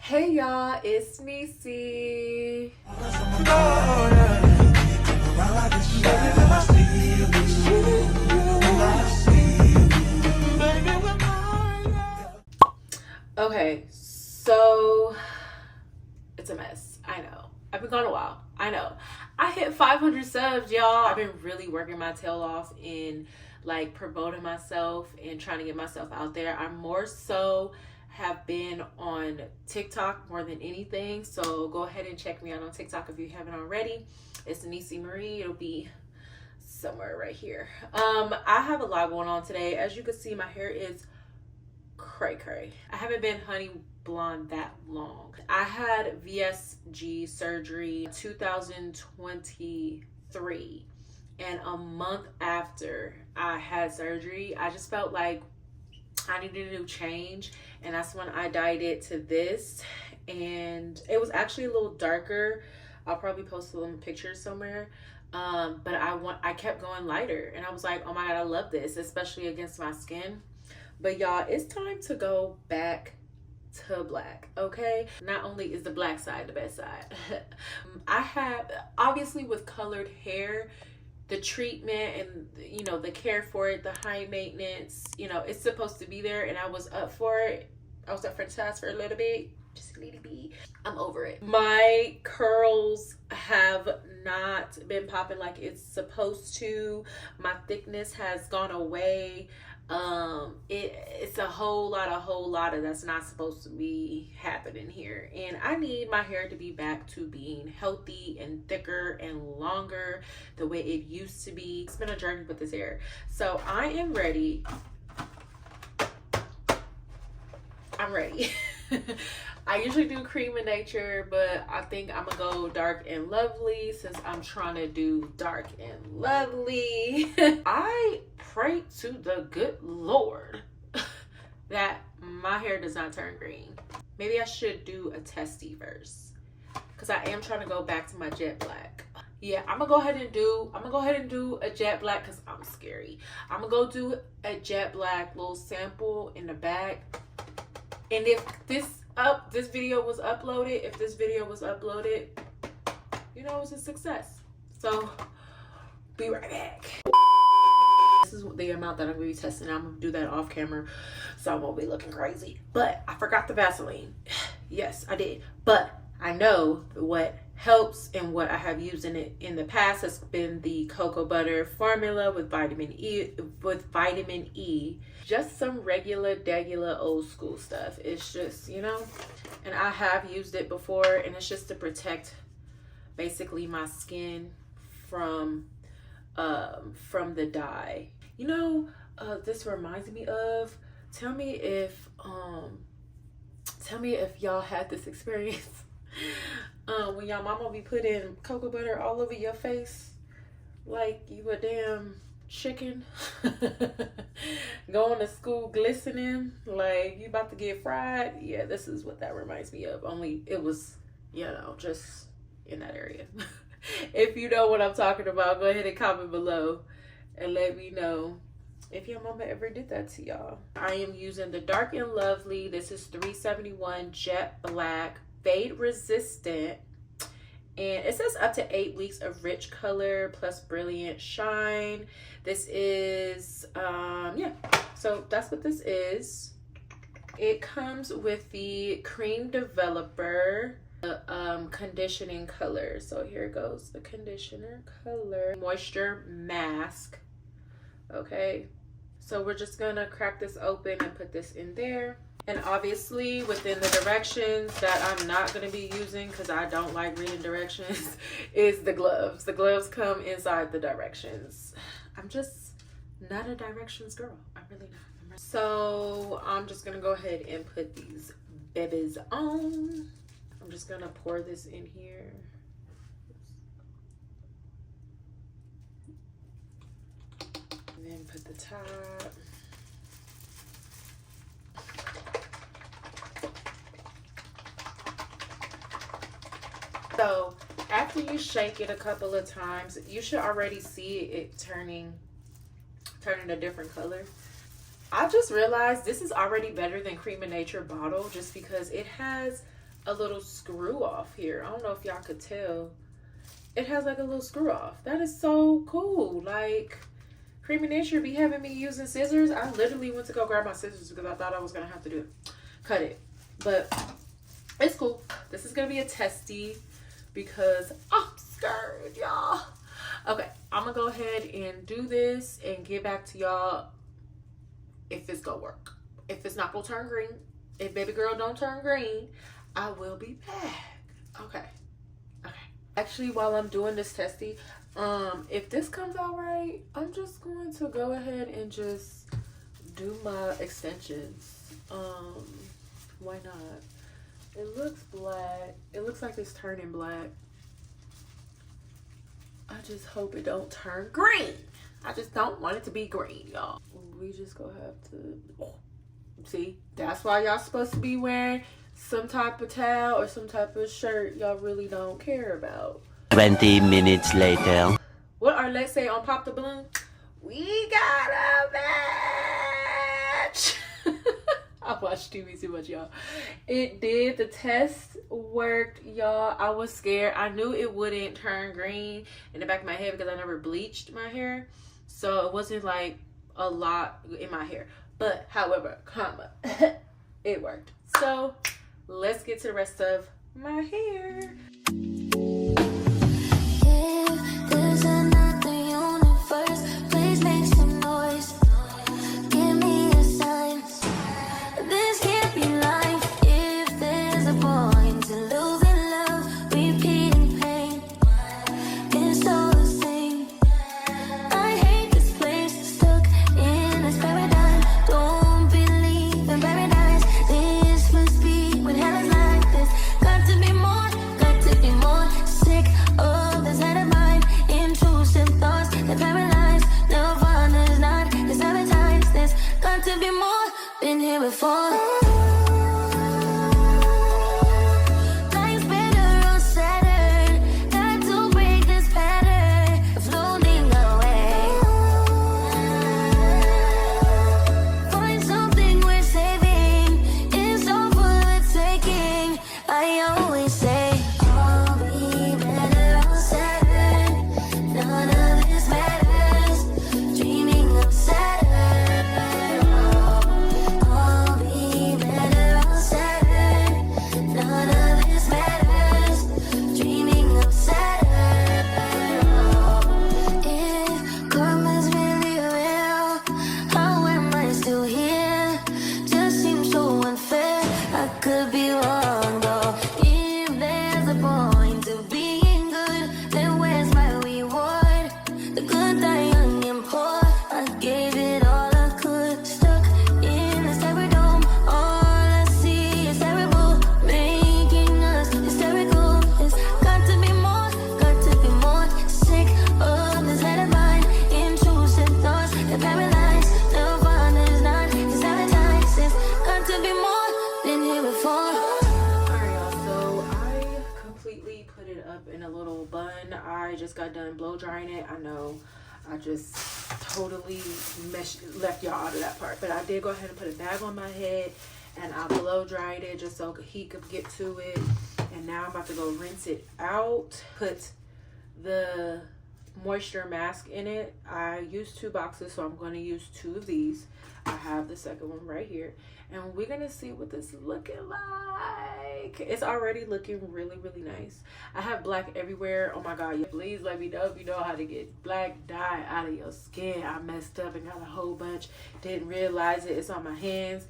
Hey y'all, it's Niecy. Okay, so it's a mess. I know. I've been gone a while. I know. I hit 500 subs, y'all. I've been really working my tail off in like promoting myself and trying to get myself out there. I'm more so have been on TikTok more than anything. So go ahead and check me out on TikTok if you haven't already. It's NiecyMariiee. It'll be somewhere right here. I have a lot going on today. As you can see, my hair is cray. I haven't been honey blonde that long. I had VSG surgery 2023, and a month after I had surgery, I just felt like I needed a new change, and that's when I dyed it to this, and it was actually a little darker. I'll probably post a little picture somewhere. But I kept going lighter, and I was like, oh my god, I love this, especially against my skin. But y'all, it's time to go back to black, okay? Not only is the black side the best side, I have, obviously with colored hair, the treatment and, you know, the care for it, the high maintenance, you know, it's supposed to be there, and I was up for it. I was up for the task for a little bit, just a little bit. I'm over it. My curls have not been popping like it's supposed to. My thickness has gone away. It's a whole lot of that's not supposed to be happening here, and I need my hair to be back to being healthy and thicker and longer the way it used to be. It's been a journey with this hair, so I am ready. I'm ready. I usually do cream of nature, but I think I'm gonna go dark and lovely since I'm trying to do dark and lovely. I pray to the good Lord that my hair does not turn green. Maybe I should do a testy first, because I am trying to go back to my jet black. Yeah, I'm gonna go ahead and do a jet black because I'm scary. I'm gonna go do a jet black little sample in the back. And if this video was uploaded, you know, it was a success. So be right back. This is the amount that I'm gonna be testing. I'm gonna do that off camera, so I won't be looking crazy. But I forgot the Vaseline. Yes, I did. But I know what helps, and what I have used in the past has been the cocoa butter formula with vitamin E. Just some regular old school stuff. It's just, you know, and I have used it before, and it's just to protect basically my skin from the dye. You know, this reminds me of, tell me if y'all had this experience. When y'all mama be putting cocoa butter all over your face like you a damn chicken, going to school glistening like you about to get fried. Yeah, this is what that reminds me of, only it was, you know, just in that area. If you know what I'm talking about, go ahead and comment below and let me know if your mama ever did that to y'all. I am using the Dark and Lovely. This is 371 jet black, fade resistant, and it says up to 8 weeks of rich color plus brilliant shine. This is yeah, so that's what this is. It comes with the cream developer, conditioning color. So here goes the conditioner color, moisture mask. Okay, so we're just gonna crack this open and put this in there. And obviously within the directions that I'm not going to be using, because I don't like reading directions, is the gloves. The gloves come inside the directions. I'm just not a directions girl. I'm really not. So I'm just going to go ahead and put these babies on. I'm just going to pour this in here. And then put the top. So after you shake it a couple of times, you should already see it turning a different color. I just realized this is already better than Cream of Nature bottle, just because it has a little screw off here. I don't know if y'all could tell. It has like a little screw off. That is so cool. Like, Creamy Nature be having me using scissors. I literally went to go grab my scissors because I thought I was gonna have to cut it, but it's cool. This is gonna be a testy because I'm scared, y'all. Okay, I'm gonna go ahead and do this and get back to y'all if it's gonna work. If it's not gonna turn green, if baby girl don't turn green, I will be back. Okay. Actually, while I'm doing this testy, if this comes out right, I'm just going to go ahead and just do my extensions. Why not? It looks black. It looks like it's turning black. I just hope it don't turn green. I just don't want it to be green, y'all. We just gonna have to, see, that's why y'all supposed to be wearing some type of towel or some type of shirt y'all really don't care about. 20 minutes later. What our let's say on Pop the Balloon? We got a match. I watched TV too much, y'all. It did. The test worked, y'all. I was scared. I knew it wouldn't turn green in the back of my head because I never bleached my hair. So it wasn't like a lot in my hair. But however, it worked. So let's get to the rest of my hair. Got done blow drying it. I know I just totally left y'all out of that part, but I did go ahead and put a bag on my head and I blow dried it just so he could get to it. And now I'm about to go rinse it out, put the moisture mask in it. I used 2 boxes, so I'm going to use 2 of these. I have the second one right here, and we're gonna see what this is looking like. It's already looking really, really nice. I have black everywhere. Oh my god, please let me know if you know how to get black dye out of your skin. I messed up and got a whole bunch, didn't realize it. It's on my hands.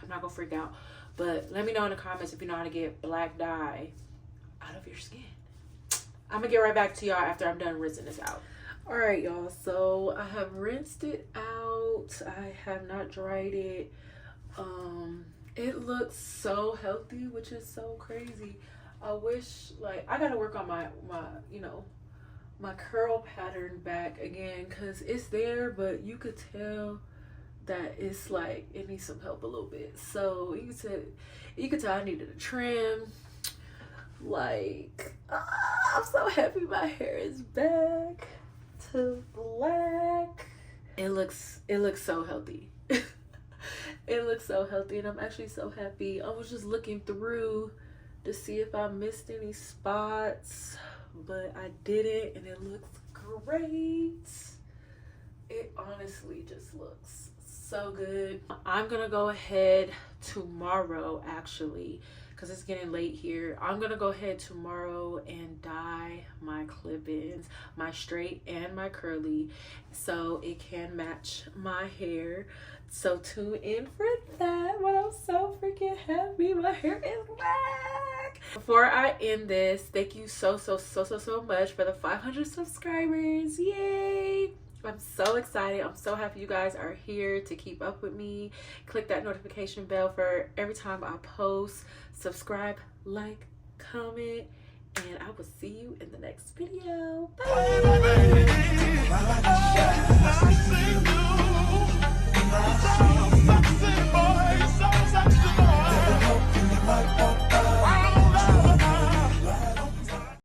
I'm not gonna freak out, but let me know in the comments if you know how to get black dye out of your skin. I'm gonna get right back to y'all after I'm done rinsing this out. All right, y'all, so I have rinsed it out. I have not dried it. It looks so healthy, which is so crazy. I wish, like, I gotta work on my you know, my curl pattern back again, because it's there, but you could tell that it's like it needs some help a little bit. So you could tell I needed a trim. Like, I'm so happy my hair is back to black. It looks so healthy. It looks so healthy and I'm actually so happy. I was just looking through to see if I missed any spots, but I didn't, and it looks great. It honestly just looks so good. I'm gonna go ahead tomorrow, actually, because it's getting late here. I'm gonna go ahead tomorrow and dye my clip-ins, my straight and my curly, so it can match my hair. So tune in for that. Well, I'm so freaking happy. My hair is back. Before I end this, thank you so much for the 500 subscribers. Yay! I'm so excited. I'm so happy you guys are here to keep up with me. Click that notification bell for every time I post. Subscribe, like, comment, and I will see you in the next video. Bye.